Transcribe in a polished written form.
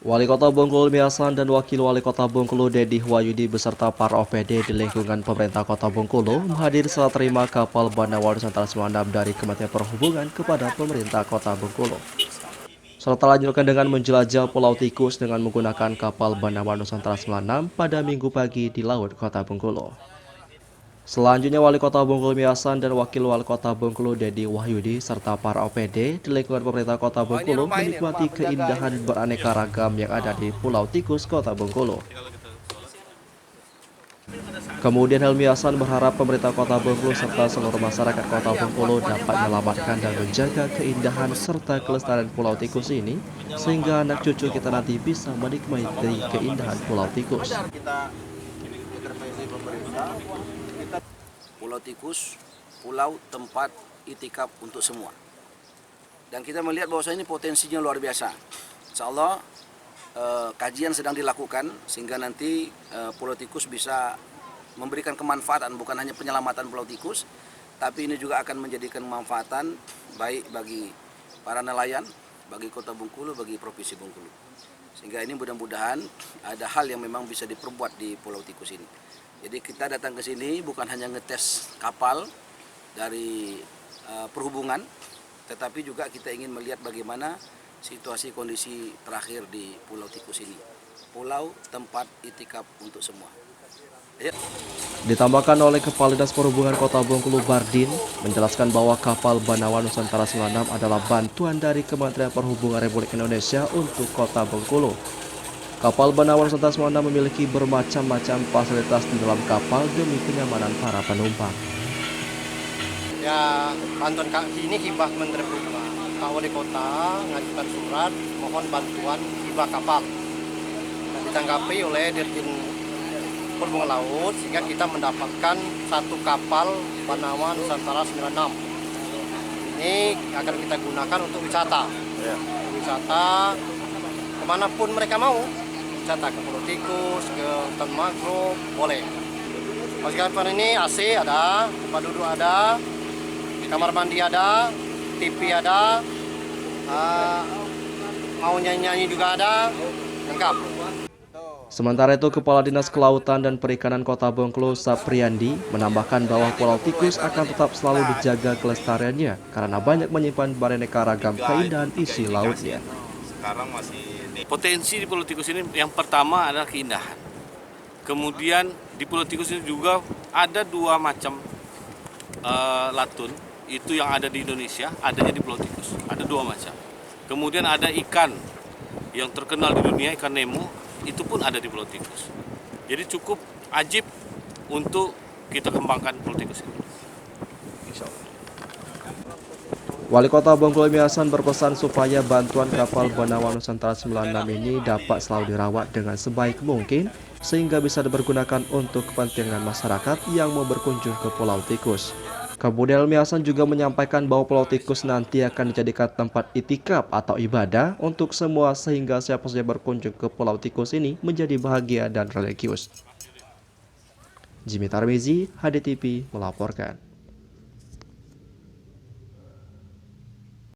Wali Kota Bengkulu Hilmi Hasan dan Wakil Wali Kota Bengkulu Dedi Wahyudi beserta para OPD di lingkungan pemerintah Kota Bengkulu menghadiri serah terima kapal Banawa Nusantara 96 dari Kementerian Perhubungan kepada pemerintah Kota Bengkulu. Serta lanjutkan dengan menjelajah Pulau Tikus dengan menggunakan kapal Banawa Nusantara 96 pada Minggu pagi di Laut Kota Bengkulu. Selanjutnya Wali Kota Bengkulu Hilmi Hasan dan Wakil Wali Kota Bengkulu Dedi Wahyudi serta para OPD di lingkungan pemerintah Kota Bengkulu menikmati keindahan beraneka ragam yang ada di Pulau Tikus Kota Bengkulu. Kemudian Hilmi Hasan berharap pemerintah Kota Bengkulu serta seluruh masyarakat Kota Bengkulu dapat menyelamatkan dan menjaga keindahan serta kelestarian Pulau Tikus ini sehingga anak cucu kita nanti bisa menikmati keindahan Pulau Tikus. Pulau Tikus, pulau tempat itikaf untuk semua. Dan kita melihat bahwa ini potensinya luar biasa. Insya Allah kajian sedang dilakukan sehingga nanti Pulau Tikus bisa memberikan kemanfaatan, bukan hanya penyelamatan Pulau Tikus, tapi ini juga akan menjadikan kemanfaatan baik bagi para nelayan, bagi Kota Bengkulu, bagi Provinsi Bengkulu. Sehingga ini mudah-mudahan ada hal yang memang bisa diperbuat di Pulau Tikus ini. Jadi kita datang ke sini bukan hanya ngetes kapal dari perhubungan, tetapi juga kita ingin melihat bagaimana situasi kondisi terakhir di Pulau Tikus ini. Pulau tempat itikaf untuk semua. Ya. Ditambahkan oleh Kepala Dinas Perhubungan Kota Bengkulu Bardin menjelaskan bahwa kapal Banawa Nusantara 96 adalah bantuan dari Kementerian Perhubungan Republik Indonesia untuk Kota Bengkulu. Kapal Banawa Nusantara 96 memiliki bermacam-macam fasilitas di dalam kapal demi kenyamanan para penumpang. Ya, bantuan ini hibah Menteri Perhubungan. Pak Wali Kota mengajukan surat mohon bantuan hibah kapal. Dan ditanggapi oleh Dirjen Perhubungan Laut sehingga kita mendapatkan satu kapal Banawa Nusantara 96. Ini akan kita gunakan untuk wisata. Ya. Wisata kemanapun mereka mau. Wisata ke Pulau Tikus, ke hutan mangrove, boleh. Kapal ini AC ada, tempat duduk ada, kamar mandi ada, TV ada, mau nyanyi juga ada, lengkap. Sementara itu, Kepala Dinas Kelautan dan Perikanan Kota Bengkulu Sapriandi menambahkan bahwa Pulau Tikus akan tetap selalu dijaga kelestariannya karena banyak menyimpan beraneka ragam keindahan isi lautnya. Sekarang masih potensi di Pulau Tikus ini yang pertama adalah keindahan. Kemudian di Pulau Tikus ini juga ada dua macam latun. Itu yang ada di Indonesia, adanya di Pulau Tikus. Ada dua macam. Kemudian ada ikan yang terkenal di dunia, ikan Nemo, itu pun ada di Pulau Tikus. Jadi cukup ajib untuk kita kembangkan Pulau Tikus ini. Insya Allah. Wali Kota Bengkulu Hilmi Hasan berpesan supaya bantuan kapal Banawa Nusantara 96 ini dapat selalu dirawat dengan sebaik mungkin sehingga bisa dipergunakan untuk kepentingan masyarakat yang mau berkunjung ke Pulau Tikus. Kemudian Hilmi Hasan juga menyampaikan bahwa Pulau Tikus nanti akan dijadikan tempat itikaf atau ibadah untuk semua sehingga siapa saja berkunjung ke Pulau Tikus ini menjadi bahagia dan religius. Jimmy Tarmizi, HDTV melaporkan.